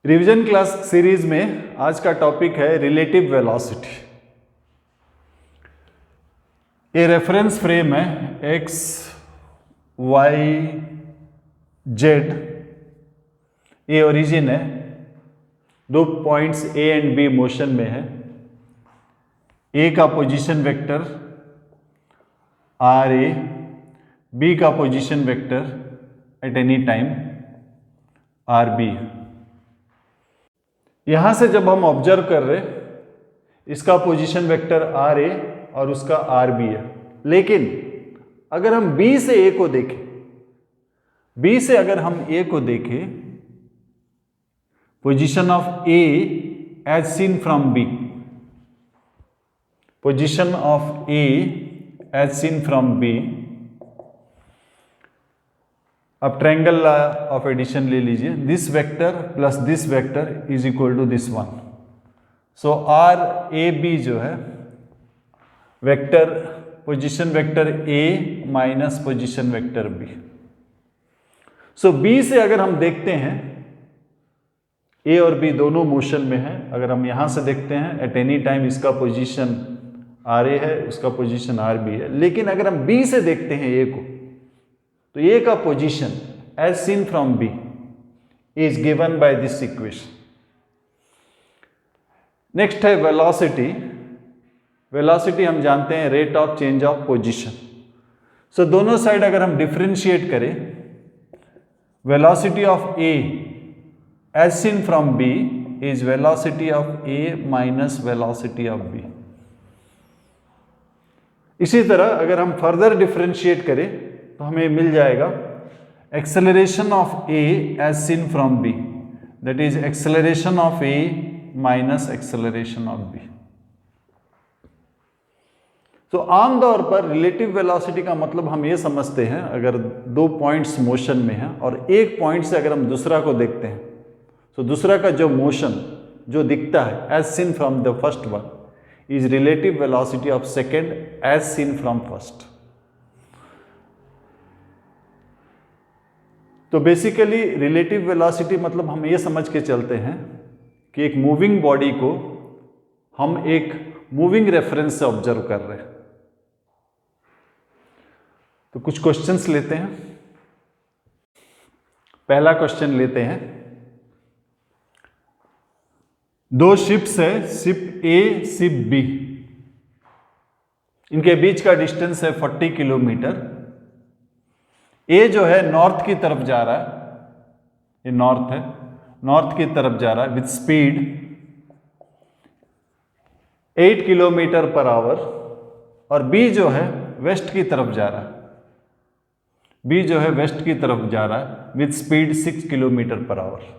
Revision class series में आज का टॉपिक है रिलेटिव वेलोसिटी। ये रेफरेंस फ्रेम है एक्स वाई जेड, ये ओरिजिन है, दो points a and B motion में है। ए का position vector R A, b का position vector at any time r b. यहां से जब हम ऑब्जर्व कर रहे, इसका पोजीशन वेक्टर आर ए और उसका आर बी है, लेकिन अगर हम बी से ए को देखें, बी से अगर हम ए को देखें, position of A as seen from B, position of A as seen from B. अब ट्रायंगल लॉ ऑफ एडिशन ले लीजिए, this vector plus this vector is equal to this one. So R A B जो है vector, position vector A minus position vector B. So B से अगर हम देखते हैं, ए और बी दोनों मोशन में है। अगर हम यहां से देखते हैं एट एनी टाइम इसका पोजीशन आर ए है, उसका पोजीशन आर बी है, लेकिन अगर हम बी से देखते हैं ए को, तो ए का position as seen from b is given by this equation. Next है वेलोसिटी। वेलोसिटी हम जानते हैं rate of change of position. So दोनों साइड अगर हम डिफरेंशिएट करें, velocity of A as seen from b is velocity of A minus velocity of b. इसी तरह अगर हम फर्दर डिफरेंशिएट करें तो हमें मिल जाएगा acceleration of A as seen from B, that is acceleration of A minus acceleration of B. तो आमतौर पर रिलेटिव वेलोसिटी का मतलब हम ये समझते हैं, अगर दो पॉइंट्स मोशन में हैं और एक पॉइंट से अगर हम दूसरा को देखते हैं, तो दूसरा का जो मोशन जो दिखता है as seen from the first one is relative velocity of second as seen from first. तो बेसिकली रिलेटिव वेलोसिटी मतलब हम ये समझ के चलते हैं कि एक मूविंग बॉडी को हम एक मूविंग रेफरेंस से ऑब्जर्व कर रहे हैं। तो कुछ क्वेश्चंस लेते हैं। पहला क्वेश्चन लेते हैं, दो शिप्स है, शिप ए शिप बी, इनके बीच का डिस्टेंस है 40 किलोमीटर। ए जो है नॉर्थ की तरफ जा रहा है, ये नॉर्थ है, नॉर्थ की तरफ जा रहा है with speed 8 kilometre per hour, और बी जो है वेस्ट की तरफ जा रहा है, बी जो है वेस्ट की तरफ जा रहा है with speed 6 kilometre per hour.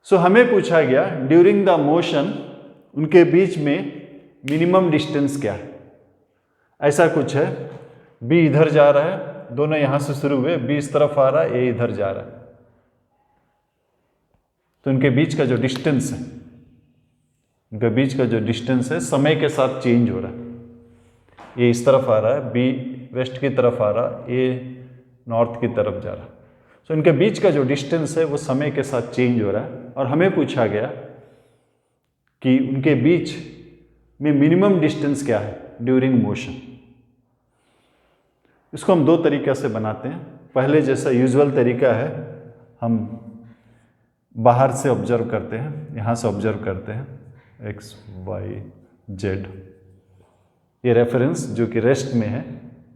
So हमें पूछा गया ड्यूरिंग द मोशन उनके बीच में मिनिमम डिस्टेंस क्या है। ऐसा कुछ है, बी इधर जा रहा है, दोनों यहां से शुरू हुए, बी इस तरफ आ रहा है, ए इधर जा रहा है, तो इनके बीच का जो डिस्टेंस है, इनके बीच का जो डिस्टेंस है समय के साथ चेंज हो रहा है। ए इस तरफ आ रहा है, बी वेस्ट की तरफ आ रहा है, ए नॉर्थ की तरफ जा रहा है। सो इनके बीच का जो डिस्टेंस है वो समय के साथ चेंज हो रहा है, और हमें पूछा गया कि उनके बीच में मिनिमम डिस्टेंस क्या है ड्यूरिंग मोशन। इसको हम दो तरीके से बनाते हैं। पहले जैसा यूजुअल तरीका है, हम बाहर से ऑब्जर्व करते हैं, यहाँ से ऑब्जर्व करते हैं एक्स वाई जेड, ये रेफरेंस जो कि रेस्ट में है,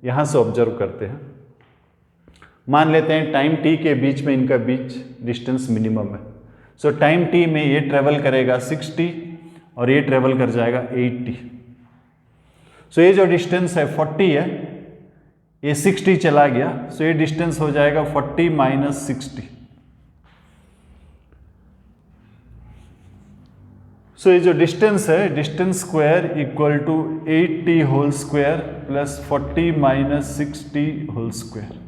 यहाँ से ऑब्जर्व करते हैं। मान लेते हैं टाइम टी के बीच में इनका बीच डिस्टेंस मिनिमम है। सो टाइम टी में ये ट्रेवल करेगा 60 और ये ट्रेवल कर जाएगा 80। सो ये जो डिस्टेंस है 40 है, ये 60 चला गया, सो ये डिस्टेंस हो जाएगा 40 माइनस 60। सो ये जो डिस्टेंस है, distance square equal to 80 whole square plus 40 minus 60 whole square.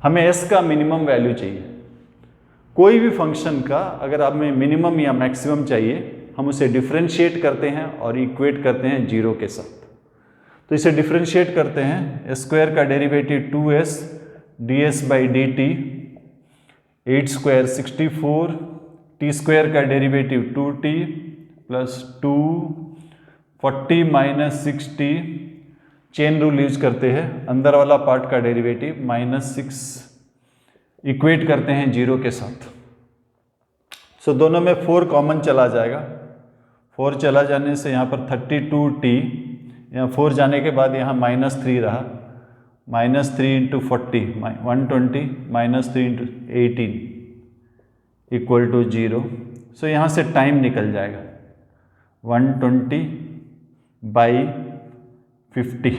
हमें एस का मिनिमम वैल्यू चाहिए। कोई भी फंक्शन का अगर हमें मिनिमम या मैक्सिमम चाहिए, हम उसे डिफरेंशिएट करते हैं और इक्वेट करते हैं जीरो के साथ। तो इसे डिफरेंशिएट करते हैं, स्क्वायर का derivative 2s ds by dt 8 square 64, t square का derivative 2t plus 2, 40 minus 60, chain rule use करते हैं, अंदर वाला पार्ट का डेरिवेटिव -6 इक्वेट करते हैं 0 के साथ। सो दोनों में 4 कॉमन चला जाएगा, 4 चला जाने से यहाँ पर 32t, यहाँ 4 जाने के बाद यहाँ -3 रहा, -3 इंटू 40 120 -3 इंटू 18 इक्वल टू 0। सो यहाँ से टाइम निकल जाएगा 120 बाई 50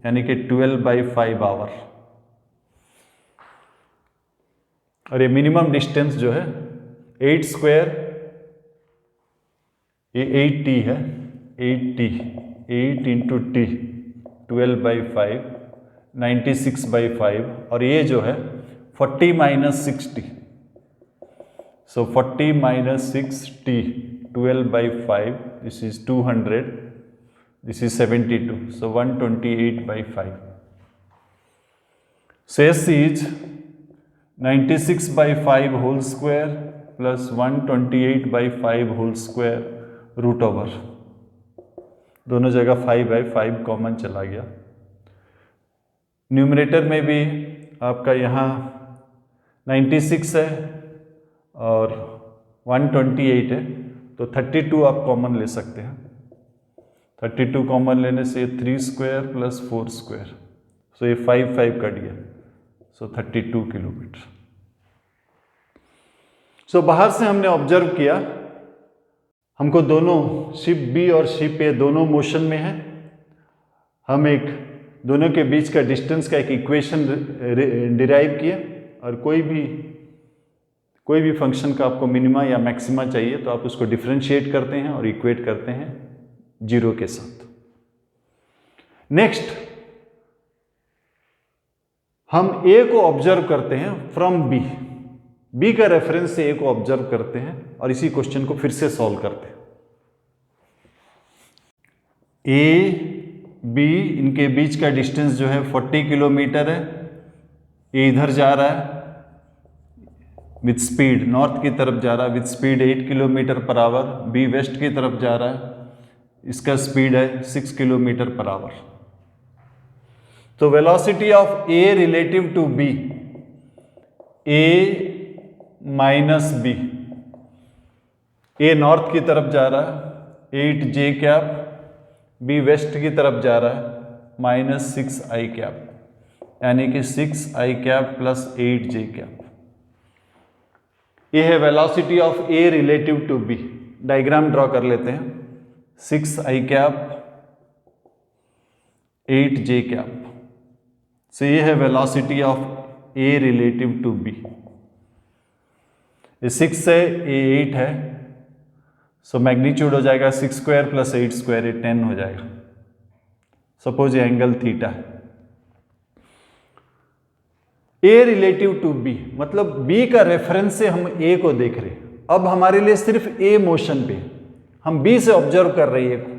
यानी कि 12/5 आवर। और ये मिनिमम डिस्टेंस जो है 8 स्क्वायर, ये 8t है, 8t 8 इंटू टी 12/5 96/5, और ये जो है 40 minus 60, so 40 minus 6t 12/5, this is 200, this is 72, so 128/5। So S is 96/5 whole square plus 128/5 whole square root over, दोनों जगह 5 है, 5 कॉमन चला गया। न्यूमरेटर में भी आपका यहाँ 96 है और 128 है, तो 32 आप कॉमन ले सकते हैं। 32 कॉमन लेने से 3 स्क्वायर प्लस 4 स्क्वायर, सो ये 5 कट गया, सो 32 किलोमीटर। सो बाहर से हमने ऑब्जर्व किया, हमको दोनों शिप बी और शिप ए दोनों मोशन में है। हम एक दोनों के बीच का डिस्टेंस का एक इक्वेशन डिराइव किया, और कोई भी फंक्शन का आपको मिनिमा या मैक्सिमा चाहिए तो आप उसको डिफरेंशिएट करते हैं और इक्वेट करते हैं 0 के साथ। नेक्स्ट हम ए को ऑब्जर्व करते हैं फ्रॉम बी का रेफरेंस से ए को ऑब्जर्व करते हैं और इसी क्वेश्चन को फिर से सॉल्व करते हैं। ए बी इनके बीच का डिस्टेंस जो है 40 किलोमीटर है। ए इधर जा रहा है विथ स्पीड, नॉर्थ की तरफ जा रहा है with speed 8 kilometre per hour. B west की तरफ जा रहा है, इसका स्पीड है 6 किलोमीटर पर आवर। तो velocity of A relative to b, a minus b, a north की तरफ जा रहा है 8 जे कैप, बी वेस्ट की तरफ जा रहा है -6 आई कैप, यानी कि 6 I cap plus 8 J cap. ये है velocity of A relative to B. Diagram draw कर लेते हैं। 6 I cap 8 J cap, so ये है velocity of A relative to B. ये 6 है, ये 8 है, सो मैग्नीट्यूड हो जाएगा 6 स्क्वायर प्लस 8 स्क्वायर, ये 10 हो जाएगा। सपोज ये एंगल थीटा है। ए रिलेटिव टू बी मतलब बी का रेफरेंस से हम ए को देख रहे हैं। अब हमारे लिए सिर्फ ए मोशन पे, हम बी से ऑब्जर्व कर रहे हैं ए को।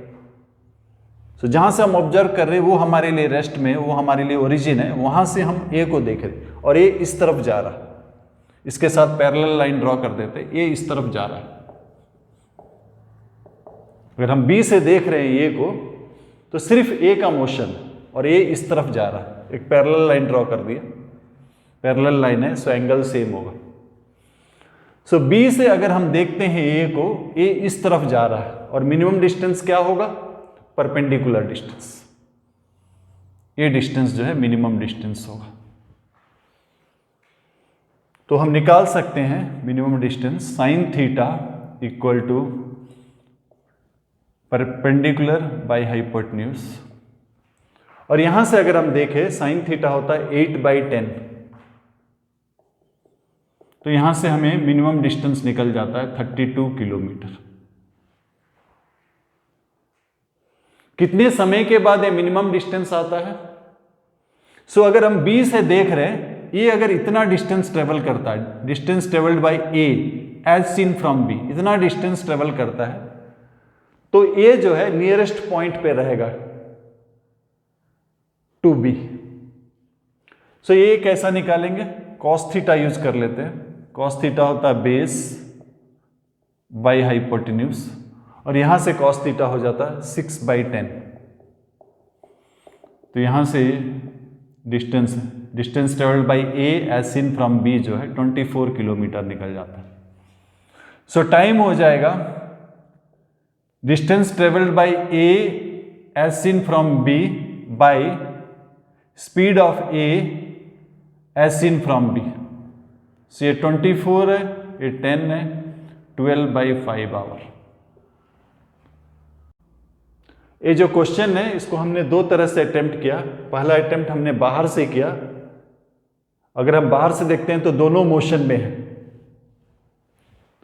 सो जहां से हम ऑब्जर्व कर रहे हैं वो हमारे लिए रेस्ट में, वो हमारे लिए ओरिजिन है, वहां से हम ए को देख रहे हैं और ए इस तरफ जा रहा है। इसके साथ पैरेलल लाइन ड्रॉ कर देते हैं, ए इस तरफ जा रहा है। अगर हम बी से देख रहे हैं ए को तो सिर्फ ए का मोशन और ए इस तरफ जा रहा है। एक पैरेलल लाइन ड्रॉ कर दिया, पैरेलल लाइन है, सो एंगल सेम होगा। सो बी से अगर हम देखते हैं ए को, ए इस तरफ जा रहा है और मिनिमम डिस्टेंस क्या होगा? Perpendicular distance. ये डिस्टेंस जो है मिनिमम डिस्टेंस होगा। तो हम निकाल सकते हैं minimum distance sine theta equal to perpendicular by hypotenuse. और यहां से अगर हम देखें साइन थीटा होता है 8/10, तो यहां से हमें मिनिमम डिस्टेंस निकल जाता है 32 किलोमीटर। कितने समय के बाद ये मिनिमम डिस्टेंस आता है? सो अगर हम बी से देख रहे हैं, ये अगर इतना डिस्टेंस ट्रेवल करता है, distance travelled by A as seen from B, इतना डिस्टेंस ट्रेवल करता है, तो ए जो है नियरेस्ट पॉइंट पे रहेगा टू बी। सो ये कैसा निकालेंगे? कॉस थीटा यूज कर लेते हैं। कॉस थीटा होता है बेस बाई हाइपोटेन्यूज, और यहां से कॉस थीटा हो जाता है 6/10। तो यहां से distance travelled by A as seen from B जो है 24 किलोमीटर निकल जाता है। सो टाइम हो जाएगा distance travelled by A as seen from b by speed of A as seen from b. So ये 24 है, ये 10 है, 12/5 आवर। ये जो क्वेश्चन है इसको हमने दो तरह से अटेम्प्ट किया। पहला अटेम्प्ट हमने बाहर से किया। अगर हम बाहर से देखते हैं तो दोनों मोशन में है,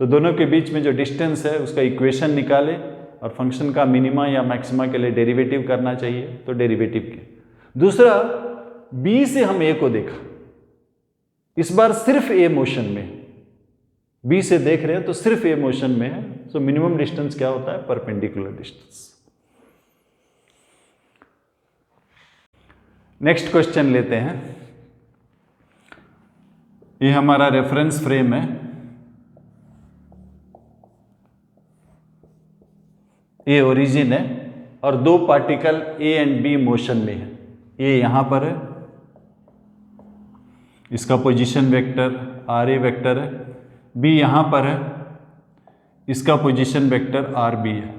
तो दोनों के बीच में जो डिस्टेंस है उसका इक्वेशन निकाले और फंक्शन का मिनिमा या मैक्सिमा के लिए डेरिवेटिव करना चाहिए, तो डेरिवेटिव के। दूसरा, बी से हम ए को देखा, इस बार सिर्फ ए मोशन में। बी से देख रहे हैं तो सिर्फ ए मोशन में है, सो मिनिमम डिस्टेंस क्या होता है? Perpendicular distance. नेक्स्ट क्वेश्चन लेते हैं। ये हमारा रेफरेंस फ्रेम है, ये ओरिजिन है और दो particle A and B motion में है। ए यहां पर है, इसका position vector are A vector है, बी यहां पर है, इसका पोजीशन वेक्टर आर बी है,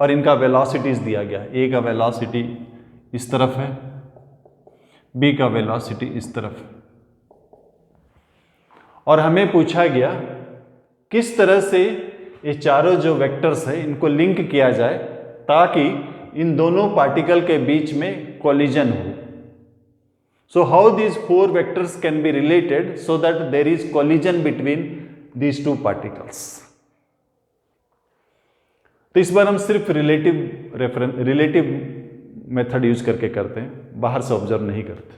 और इनका वेलोसिटीज दिया गया है। ए का वेलोसिटी इस तरफ है, बी का वेलोसिटी इस तरफ है, और हमें पूछा गया किस तरह से ये चारों जो वेक्टर्स है इनको लिंक किया जाए ताकि इन दोनों पार्टिकल के बीच में कोलिजन हो। So how these four vectors can be related so that there is collision between these two particles. तो इस बार हम सिर्फ रिलेटिव मेथड यूज करके करते हैं, बाहर से ऑब्जर्व नहीं करते।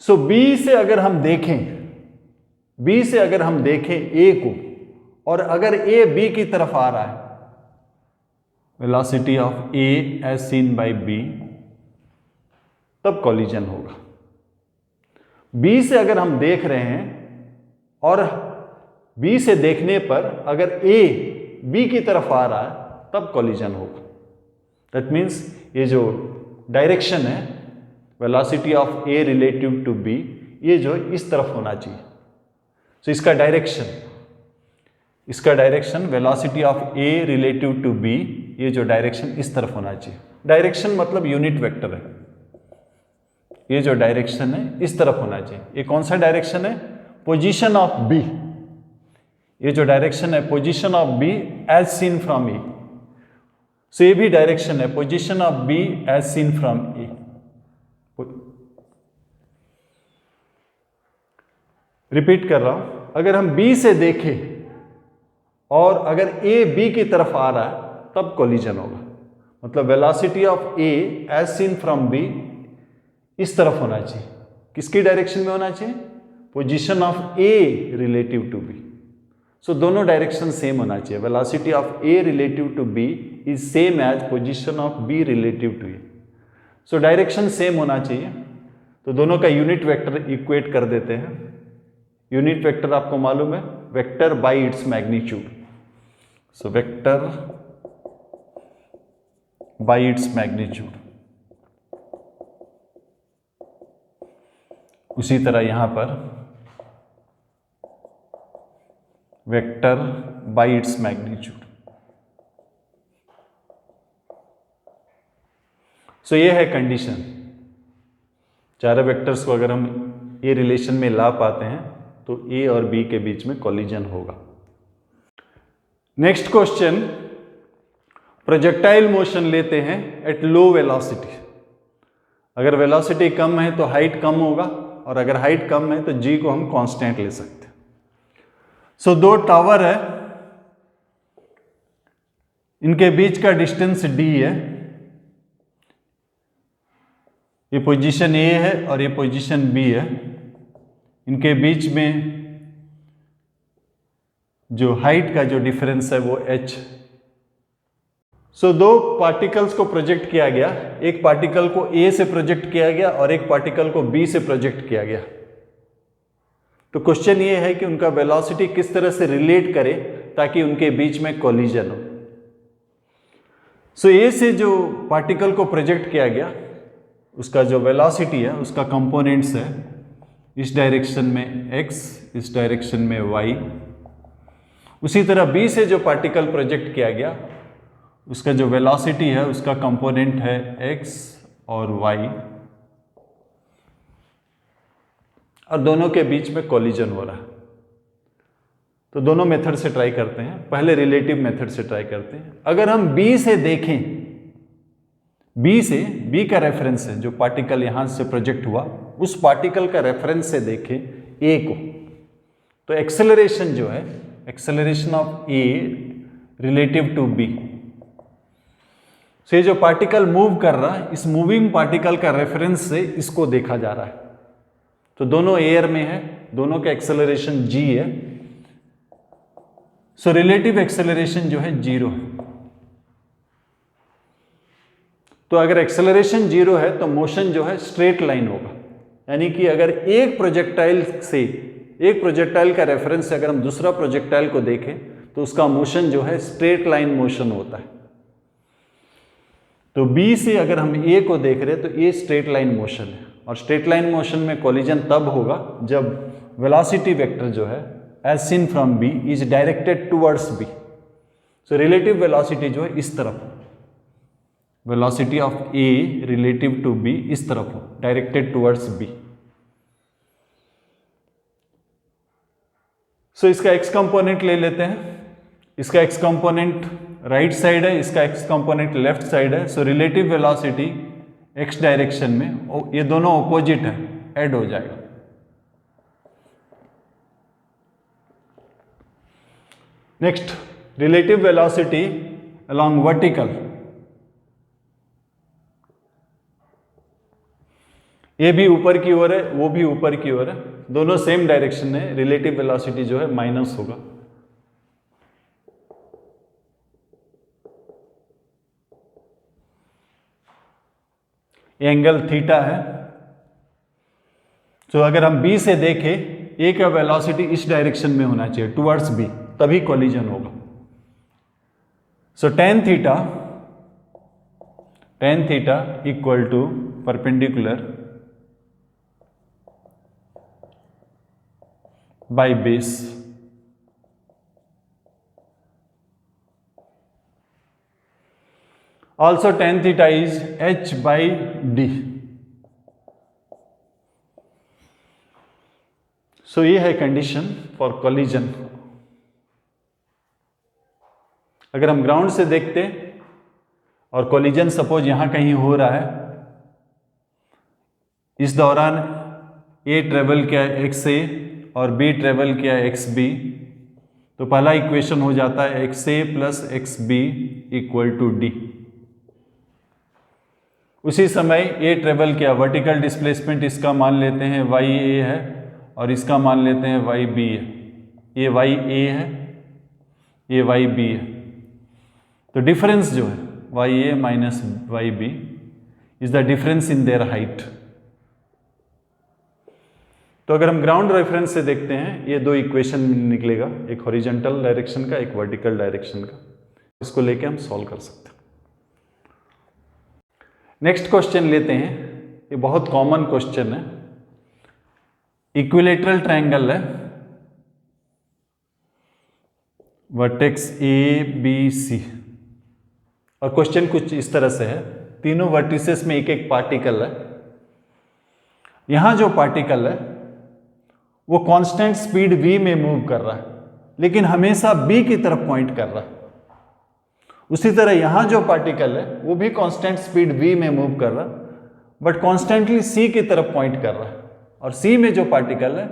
सो बी से अगर हम देखें ए को, और अगर ए बी की तरफ आ रहा है, velocity of A as seen by B, तब कॉलिजन होगा। बी से अगर हम देख रहे हैं और बी से देखने पर अगर ए बी की तरफ आ रहा है, तब कॉलिजन होगा। दैट मीन्स ये जो डायरेक्शन है velocity of A relative to B, ये जो इस तरफ होना चाहिए। सो इसका direction velocity of A relative to B, ये जो डायरेक्शन इस तरफ होना चाहिए। डायरेक्शन मतलब यूनिट वेक्टर है, ये जो डायरेक्शन है इस तरफ होना चाहिए। ये कौन सा डायरेक्शन है? Position of b. ये जो डायरेक्शन है position of b as seen from a, so ये भी डायरेक्शन है position of b as seen from a. Repeat कर रहा हूं, अगर हम बी से देखें और अगर ए बी की तरफ आ रहा है तब कोलिजन होगा। मतलब velocity of A as seen from b इस तरफ होना चाहिए। किसकी डायरेक्शन में होना चाहिए? Position of A relative to b. So दोनों डायरेक्शन सेम होना चाहिए। Velocity of A relative to b is same as position of b relative to a. So direction same होना चाहिए, तो दोनों का यूनिट वेक्टर इक्वेट कर देते हैं। यूनिट वेक्टर आपको मालूम है, vector by its magnitude. So vector by its magnitude. उसी तरह यहां पर वेक्टर बाय इट्स मैग्नीट्यूड। सो ये है कंडीशन। चारों वेक्टर्स को अगर हम ये रिलेशन में ला पाते हैं तो ए और बी के बीच में कोलिजन होगा। नेक्स्ट क्वेश्चन, प्रोजेक्टाइल मोशन लेते हैं एट लो वेलोसिटी। अगर वेलोसिटी कम है तो हाइट कम होगा, और अगर हाइट कम है तो जी को हम कांस्टेंट ले सकते हैं। सो दो टावर है, इनके बीच का डिस्टेंस डी है। ये पोजीशन ए है और ये पोजीशन बी है। इनके बीच में जो हाइट का जो डिफरेंस है वो h। सो दो पार्टिकल्स को प्रोजेक्ट किया गया, एक पार्टिकल को A से प्रोजेक्ट किया गया और एक पार्टिकल को B से प्रोजेक्ट किया गया। तो क्वेश्चन ये है कि उनका वेलोसिटी किस तरह से रिलेट करे ताकि उनके बीच में कोलिजन हो। सो ए से जो पार्टिकल को प्रोजेक्ट किया गया उसका जो वेलोसिटी है उसका कंपोनेंट्स है इस डायरेक्शन में x, इस डायरेक्शन में y। उसी तरह b से जो पार्टिकल प्रोजेक्ट किया गया उसका जो वेलोसिटी है उसका कंपोनेंट है x और y, और दोनों के बीच में कोलिजन हो रहा है। तो दोनों मेथड से ट्राई करते हैं। पहले रिलेटिव मेथड से ट्राई करते हैं। अगर हम b से देखें, b का रेफरेंस है जो पार्टिकल यहां से प्रोजेक्ट हुआ, उस पार्टिकल का रेफरेंस से देखें a को, तो एक्सेलरेशन जो है, acceleration of a relative to b, से जो पार्टिकल मूव कर रहा है इस मूविंग पार्टिकल का रेफरेंस से इसको देखा जा रहा है। तो दोनों एयर में है, दोनों का एक्सेलरेशन g है। सो रिलेटिव एक्सेलरेशन जो है 0 है। तो अगर एक्सेलरेशन 0 है तो मोशन जो है स्ट्रेट लाइन होगा, यानी कि अगर एक प्रोजेक्टाइल का रेफरेंस से अगर हम दूसरा प्रोजेक्टाइल को देखें तो उसका मोशन जो है स्ट्रेट लाइन मोशन होता है। तो B से अगर हम A को देख रहे हैं तो A स्ट्रेट लाइन मोशन है, और स्ट्रेट लाइन मोशन में कोलिजन तब होगा जब वेलोसिटी वेक्टर जो है as seen from B is directed towards B। So relative velocity जो है इस तरफ, velocity of A relative to B इस तरफ हो, डायरेक्टेड टुवर्ड्स B। सो इसका x कंपोनेंट ले लेते हैं। इसका x कंपोनेंट राइट साइड है, इसका x कंपोनेंट लेफ्ट साइड है। सो रिलेटिव वेलोसिटी x डायरेक्शन में, ये दोनों ऑपोजिट है, ऐड हो जाएगा। Next, relative velocity along vertical, ये भी ऊपर की ओर है, वो भी ऊपर की ओर है, दोनों सेम डायरेक्शन है। रिलेटिव वेलोसिटी जो है माइनस होगा। एंगल थीटा है। तो अगर हम B से देखें, A का वेलोसिटी इस डायरेक्शन में होना चाहिए, टुवर्ड्स B, तभी कोलिजन होगा। So tan theta equal to perpendicular by base. Also tan theta is h by d। So ये है कंडीशन फॉर कोलिजन। अगर हम ग्राउंड से देखते और कोलिजन सपोज यहां कहीं हो रहा है, इस दौरान A ट्रेवल किया XA और B ट्रेवल किया XB, तो पहला इक्वेशन हो जाता है XA plus XB equal to D। उसी समय A ट्रेवल किया, वर्टिकल डिस्प्लेसमेंट इसका मान लेते हैं YA है और इसका मान लेते हैं YB है। ये YA है, ये YB है। तो डिफरेंस जो है YA minus YB is the difference in their height. तो अगर हम ग्राउंड रेफरेंस से देखते हैं, ये दो इक्वेशन निकलेगा, एक हॉरिजॉन्टल डायरेक्शन का, एक वर्टिकल डायरेक्शन का। इसको लेके हम सॉल्व कर सकते हैं। नेक्स्ट क्वेश्चन लेते हैं, ये बहुत कॉमन क्वेश्चन है। इक्विलेटरल ट्रायंगल है, वर्टेक्स ABC, और क्वेश्चन कुछ इस तरह से है, तीनों वर्टिसेस में एक एक पार्टिकल है। यहां जो पार्टिकल है वो कांस्टेंट स्पीड v में मूव कर रहा है, लेकिन हमेशा b की तरफ पॉइंट कर रहा है। उसी तरह यहां जो पार्टिकल है वो भी कांस्टेंट स्पीड v में मूव कर रहा है, बट कॉन्स्टेंटली c की तरफ पॉइंट कर रहा है। और c में जो पार्टिकल है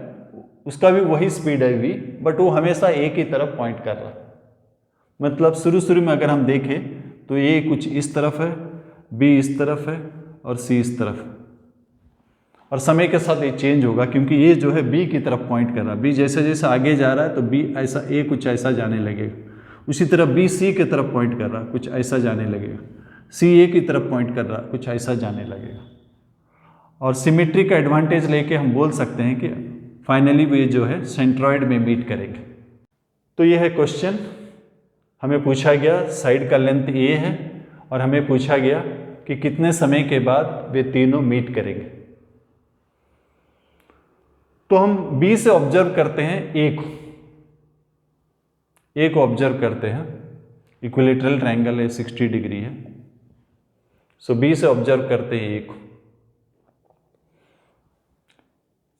उसका भी वही स्पीड है v, बट वो हमेशा a की तरफ पॉइंट कर रहा है। मतलब शुरू में अगर हम देखें तो a कुछ इस तरफ है, b इस तरफ है और c इस तरफ है। और समय के साथ ये चेंज होगा, क्योंकि ये जो है b की तरफ पॉइंट कर रहा है। b जैसे जैसे आगे जा रहा है तो b ऐसा, a कुछ ऐसा जाने लगेगा। उसी तरह b c की तरफ पॉइंट कर रहा है, कुछ ऐसा जाने लगेगा। c a की तरफ पॉइंट कर रहा है, कुछ ऐसा जाने लगेगा। और सिमेट्री का एडवांटेज लेके हम बोल सकते हैं कि फाइनली वे जो है सेंट्रॉइड में मीट करेंगे। तो ये है क्वेश्चन, हमें पूछा गया साइड का लेंथ ए है और हमें पूछा गया कि कितने समय के बाद वे तीनों मीट करेंगे। तो हम बी से ऑब्जर्व करते हैं ए को ऑब्जर्व करते हैं, इक्विलेटरल ट्रायंगल है 60 डिग्री है। सो बी से ऑब्जर्व करते हैं ए को।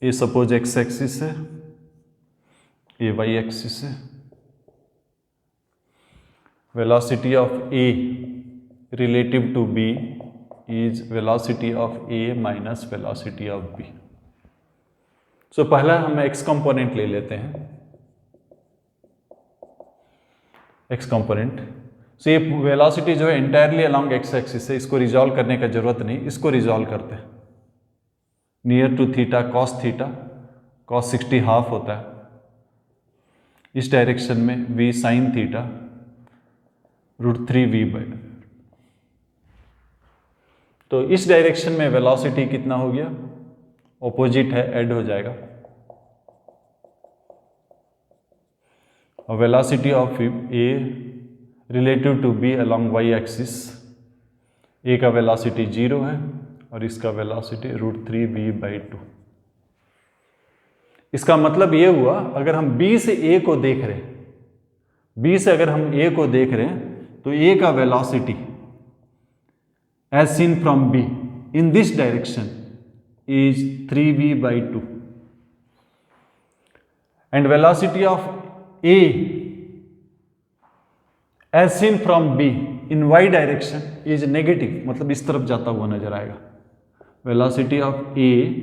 ए सपोज एक्स एक्सिस है, ए वाई एक्सिस है। Velocity of A relative to b is velocity of A minus velocity of b. So पहला हम एक्स कंपोनेंट ले लेते हैं, एक्स कंपोनेंट। सो ये वेलोसिटी जो है एंटायरली अलोंग एक्स एक्सिस है, इसको रिजॉल्व करने का जरूरत नहीं, इसको रिजॉल्व करते हैं। Near to theta cos 60 half होता है, इस डायरेक्शन में v साइन थीटा √3v/। तो इस डायरेक्शन में वेलोसिटी कितना हो गया, ऑपोजिट है, ऐड हो जाएगा। और velocity of A relative to b along y axis, a का वेलोसिटी 0 है और इसका वेलोसिटी √3v/2। इसका मतलब ये हुआ, अगर हम बी से ए को देख रहे हैं, बी से अगर हम ए को देख रहे हैं तो ए का velocity as seen from B in this direction is 3v/2 and velocity of A as seen from B in y direction is negative, मतलब इस तरफ जाता हुआ नजर आएगा। velocity of A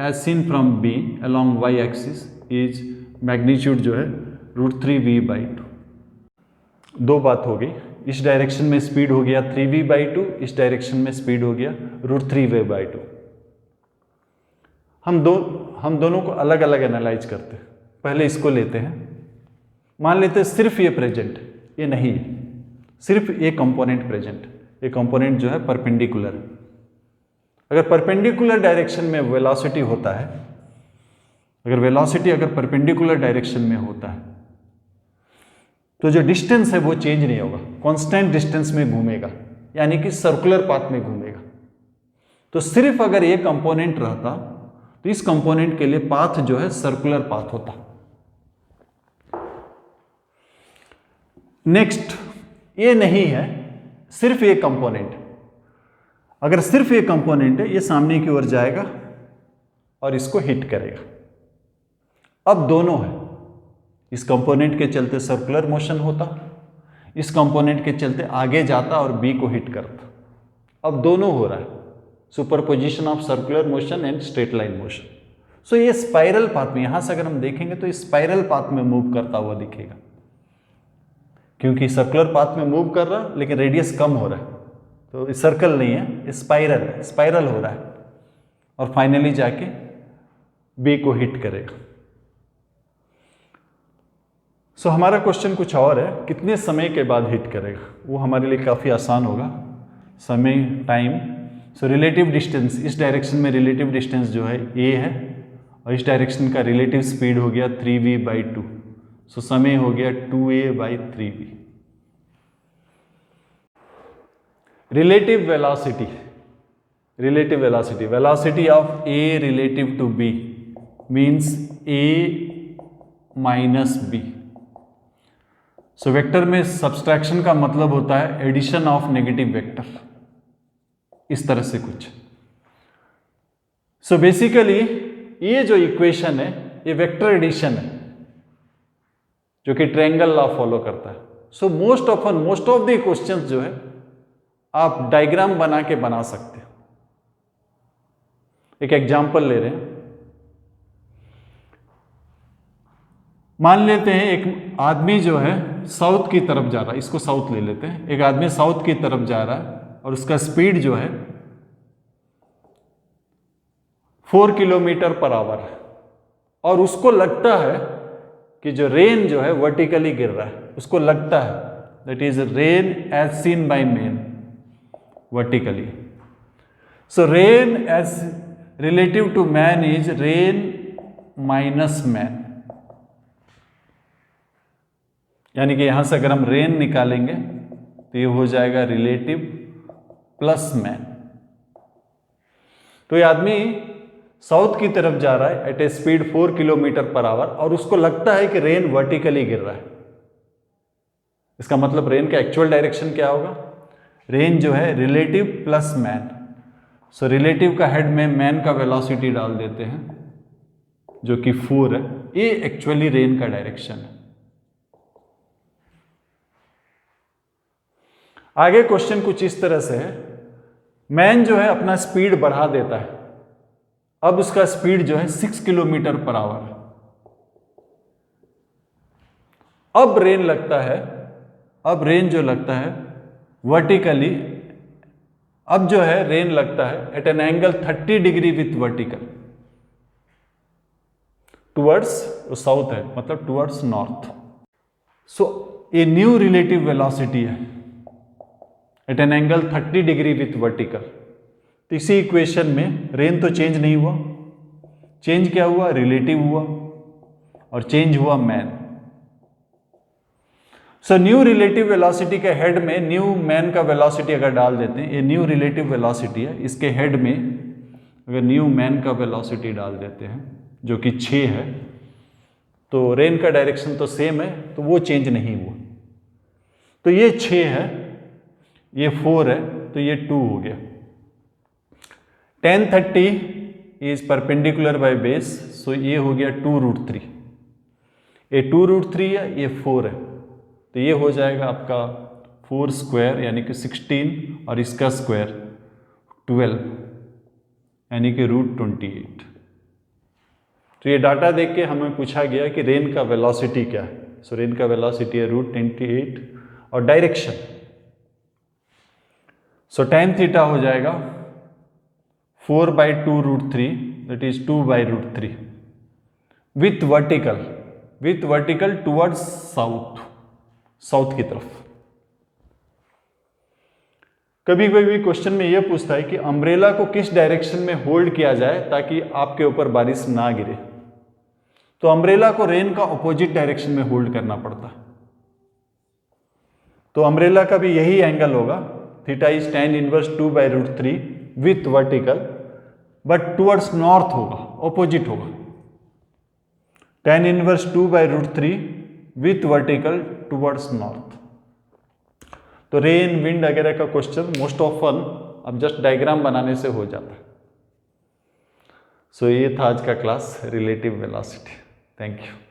as seen from B along y axis is magnitude जो है √3v/2। दो बात हो गई, इस डायरेक्शन में स्पीड हो गया 3v/2, इस डायरेक्शन में स्पीड हो गया √3v/2। हम दोनों को अलग अलग एनालाइज करते हैं। पहले इसको लेते हैं, मान लेते हैं सिर्फ ये प्रेजेंट, ये नहीं है, सिर्फ ये कंपोनेंट प्रेजेंट। ये कंपोनेंट जो है परपेंडिकुलर है। अगर परपेंडिकुलर डायरेक्शन में वेलोसिटी होता है, अगर वेलोसिटी अगर परपेंडिकुलर डायरेक्शन में होता है तो जो डिस्टेंस है वो चेंज नहीं होगा, कांस्टेंट डिस्टेंस में घूमेगा, यानी कि सर्कुलर पाथ में घूमेगा। तो सिर्फ अगर ये कंपोनेंट रहता तो इस कंपोनेंट के लिए पाथ जो है सर्कुलर पाथ होता। नेक्स्ट, ये नहीं है, सिर्फ ये कंपोनेंट। अगर सिर्फ ये कंपोनेंट है, ये सामने की ओर जाएगा और इसको हिट करेगा। अब दोनों है, इस कंपोनेंट के चलते सर्कुलर मोशन होता, इस कंपोनेंट के चलते आगे जाता और बी को हिट करता। अब दोनों हो रहा है, superposition of circular motion and straight line motion. So ये स्पाइरल पाथ में, यहां से अगर हम देखेंगे तो स्पाइरल पाथ में मूव करता हुआ दिखेगा, क्योंकि सर्कुलर पाथ में मूव कर रहा लेकिन रेडियस कम हो रहा है, तो सर्कल नहीं है, स्पाइरल हो रहा है और फाइनली जाके बी को हिट करेगा। सो हमारा क्वेश्चन कुछ और है, कितने समय के बाद हिट करेगा, वो हमारे लिए काफ़ी आसान होगा। समय, टाइम। सो रिलेटिव डिस्टेंस, इस डायरेक्शन में रिलेटिव डिस्टेंस जो है ए है और इस डायरेक्शन का रिलेटिव स्पीड हो गया 3v/2। सो समय हो गया 2a/3v। Relative velocity, velocity of A relative to B means a minus B. So vector में सब्सट्रैक्शन का मतलब होता है एडिशन ऑफ नेगेटिव वेक्टर, इस तरह से कुछ। सो बेसिकली ये जो इक्वेशन है ये वेक्टर एडिशन है जो कि ट्रायंगल लॉ फॉलो करता है। So most of the questions जो है आप डायग्राम बना के बना सकते हो। एक एग्जांपल ले रहे हैं, मान लेते हैं एक आदमी जो है साउथ की तरफ जा रहा है, इसको साउथ ले लेते हैं। एक आदमी साउथ की तरफ जा रहा है और उसका स्पीड जो है 4 किलोमीटर पर आवर है और उसको लगता है कि जो रेन जो है वर्टिकली गिर रहा है, उसको लगता है that is rain as seen by man vertically. So rain as relative to man is rain minus man, यानी कि यहां से अगर हम रेन निकालेंगे तो ये हो जाएगा रिलेटिव प्लस मैन। तो ये आदमी साउथ की तरफ जा रहा है at a speed 4 kilometre per hour और उसको लगता है कि रेन वर्टिकली गिर रहा है। इसका मतलब रेन का एक्चुअल डायरेक्शन क्या होगा? रेन जो है relative plus man. So relative का हेड में मैन का वेलोसिटी डाल देते हैं जो कि 4 है। ये एक्चुअली रेन का डायरेक्शन है। आगे क्वेश्चन कुछ इस तरह से है, मैन जो है अपना स्पीड बढ़ा देता है, अब उसका स्पीड जो है 6 किलोमीटर पर आवर है। अब रेन लगता है, अब रेन जो लगता है वर्टिकली, अब जो है रेन लगता है at an angle 30 degree with vertical towards, south है मतलब towards north. So a new relative velocity है at an angle 30 degree with vertical. तो इसी इक्वेशन में रेन तो चेंज नहीं हुआ, चेंज क्या हुआ? रिलेटिव हुआ और चेंज हुआ man. So new relative velocity के हेड में न्यू मैन का वेलोसिटी अगर डाल देते हैं, ये न्यू रिलेटिव वेलोसिटी है, इसके हेड में अगर न्यू मैन का वेलोसिटी डाल देते हैं जो कि 6 है, तो रेन का डायरेक्शन तो सेम है, तो वो चेंज नहीं हुआ। तो ये 6 है, ये 4 है, तो ये 2 हो गया। tan 30 is perpendicular by base, so ये हो गया 2√3। ये 2√3 है, ये 4 है, तो ये हो जाएगा आपका 4 स्क्वायर यानी कि 16 और इसका स्क्वायर 12 यानी कि √28। तो ये डाटा देख के हमें पूछा गया कि रेन का वेलोसिटी क्या है। सो रेन का वेलोसिटी है √28 और डायरेक्शन, सो tan थीटा हो जाएगा 4/2√3 that is 2/√3 with vertical towards south, south की तरफ। कभी कभी क्वेश्चन में यह पूछता है कि अम्ब्रेला को किस डायरेक्शन में होल्ड किया जाए ताकि आपके ऊपर बारिश ना गिरे। तो अम्ब्रेला को रेन का ऑपोजिट डायरेक्शन में होल्ड करना पड़ता है। तो अम्ब्रेला का भी यही एंगल होगा, theta is tan inverse 2/√3 with vertical, but towards north होगा, ऑपोजिट होगा। tan inverse 2/√3 with vertical towards north. तो रेन, विंड वगैरह का क्वेश्चन मोस्ट ऑफन अब जस्ट डायग्राम बनाने से हो जाता है। सो ये था आज का class relative velocity. Thank you.